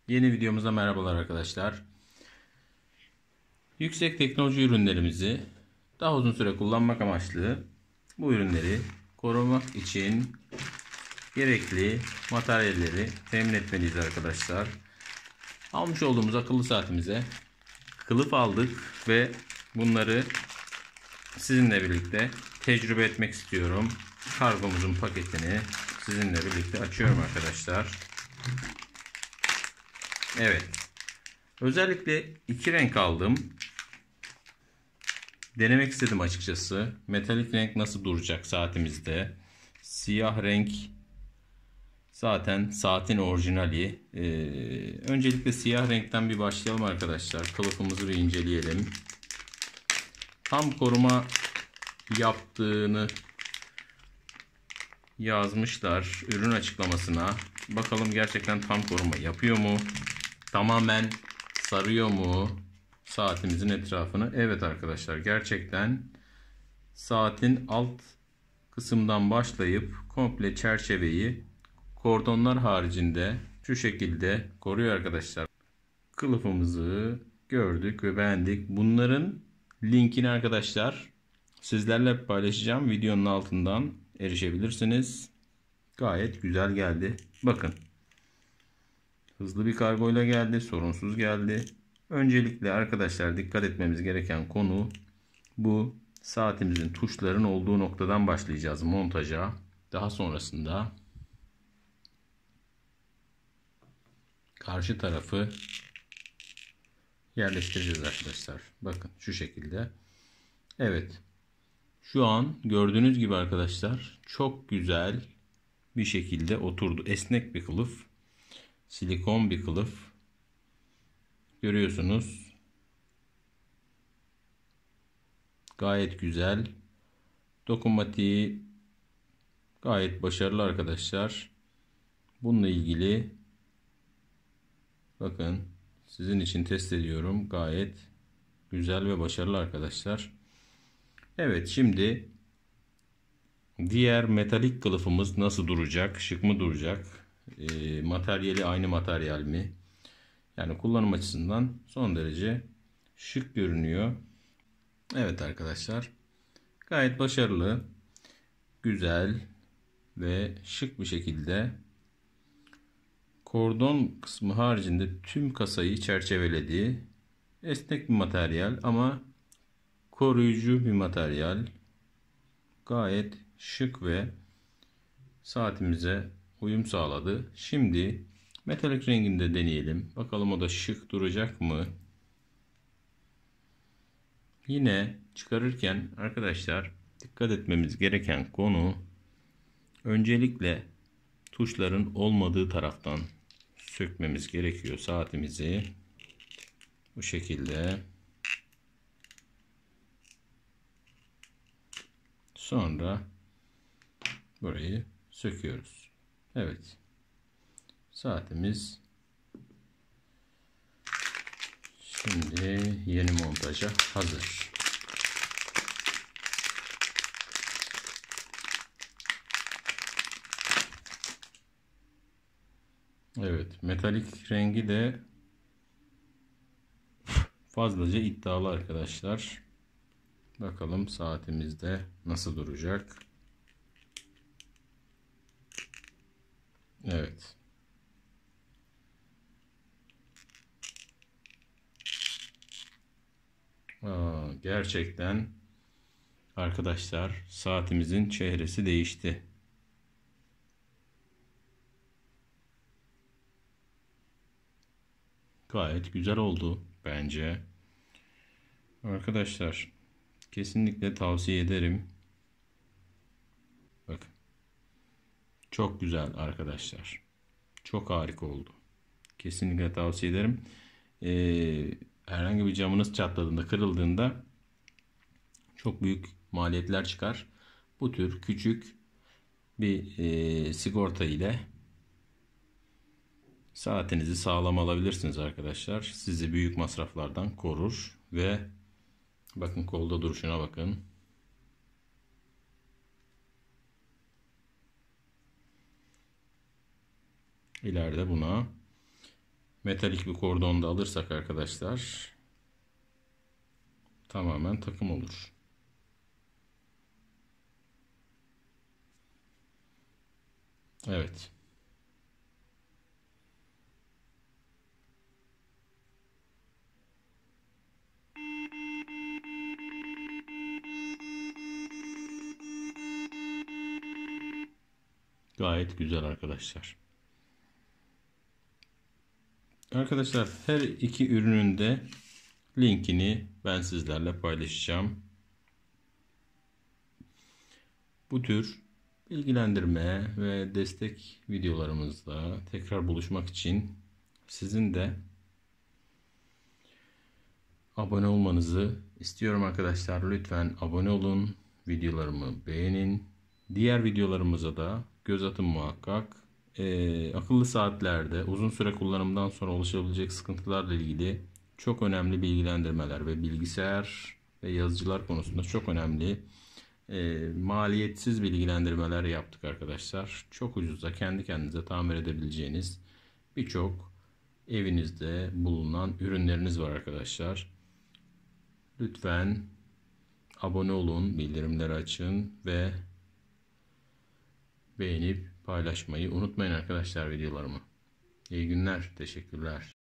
Yeni videomuza merhabalar arkadaşlar. Yüksek teknoloji ürünlerimizi daha uzun süre kullanmak amaçlı bu ürünleri korumak için gerekli materyalleri temin etmeliyiz arkadaşlar. Almış olduğumuz akıllı saatimize kılıf aldık ve bunları sizinle birlikte tecrübe etmek istiyorum. Kargomuzun paketini sizinle birlikte açıyorum arkadaşlar. Evet. Özellikle iki renk aldım. Denemek istedim açıkçası. Metalik renk nasıl duracak saatimizde? Siyah renk zaten saatin orijinali. Öncelikle siyah renkten bir başlayalım arkadaşlar. Kılıfımızı bir inceleyelim. Tam koruma yaptığını yazmışlar ürün açıklamasına. Bakalım gerçekten tam koruma yapıyor mu? Tamamen sarıyor mu saatimizin etrafını? Evet arkadaşlar, gerçekten saatin alt kısımdan başlayıp komple çerçeveyi kordonlar haricinde şu şekilde koruyor arkadaşlar. Kılıfımızı gördük ve beğendik. Bunların linkini arkadaşlar sizlerle paylaşacağım. Videonun altından erişebilirsiniz. Gayet güzel geldi. Bakın. Hızlı bir kargoyla geldi. Sorunsuz geldi. Öncelikle arkadaşlar dikkat etmemiz gereken konu bu. Saatimizin tuşların olduğu noktadan başlayacağız montaja. Daha sonrasında karşı tarafı yerleştireceğiz arkadaşlar. Bakın şu şekilde. Evet. Şu an gördüğünüz gibi arkadaşlar çok güzel bir şekilde oturdu. Esnek bir kılıf. Silikon bir kılıf. Görüyorsunuz. Gayet güzel. Dokunmatiği gayet başarılı arkadaşlar. Bununla ilgili bakın sizin için test ediyorum. Gayet güzel ve başarılı arkadaşlar. Evet, şimdi diğer metalik kılıfımız nasıl duracak? Şık mı duracak? Materyali aynı materyal mi? Yani kullanım açısından son derece şık görünüyor. Evet arkadaşlar. Gayet başarılı, güzel ve şık bir şekilde kordon kısmı haricinde tüm kasayı çerçeveledi. Esnek bir materyal ama koruyucu bir materyal. Gayet şık ve saatimize uyum sağladı. Şimdi metalik renginde deneyelim. Bakalım o da şık duracak mı? Yine çıkarırken arkadaşlar dikkat etmemiz gereken konu öncelikle tuşların olmadığı taraftan sökmemiz gerekiyor saatimizi. Bu şekilde. Sonra burayı söküyoruz. Evet. Saatimiz şimdi yeni montaja hazır. Evet, metalik rengi de fazlaca iddialı arkadaşlar. Bakalım saatimizde nasıl duracak. Evet. Gerçekten arkadaşlar saatimizin çehresi değişti. Gayet güzel oldu bence. Arkadaşlar kesinlikle tavsiye ederim. Bakın. Çok güzel arkadaşlar. Çok harika oldu. Kesinlikle tavsiye ederim. Herhangi bir camınız çatladığında, kırıldığında çok büyük maliyetler çıkar. Bu tür küçük bir sigorta ile saatinizi sağlam alabilirsiniz arkadaşlar. Sizi büyük masraflardan korur ve bakın kolda duruşuna bakın. İleride buna metalik bir kordon da alırsak arkadaşlar tamamen takım olur. Evet. Gayet güzel arkadaşlar. Arkadaşlar her iki ürünün de linkini ben sizlerle paylaşacağım. Bu tür bilgilendirme ve destek videolarımızda tekrar buluşmak için sizin de abone olmanızı istiyorum arkadaşlar. Lütfen abone olun, videolarımı beğenin. Diğer videolarımıza da göz atın muhakkak. Akıllı saatlerde uzun süre kullanımdan sonra oluşabilecek sıkıntılarla ilgili çok önemli bilgilendirmeler ve bilgisayar ve yazıcılar konusunda çok önemli maliyetsiz bilgilendirmeler yaptık arkadaşlar. Çok ucuza kendi kendinize tamir edebileceğiniz birçok evinizde bulunan ürünleriniz var arkadaşlar. Lütfen abone olun, bildirimleri açın ve beğenip paylaşmayı unutmayın arkadaşlar videolarımı. İyi günler, teşekkürler.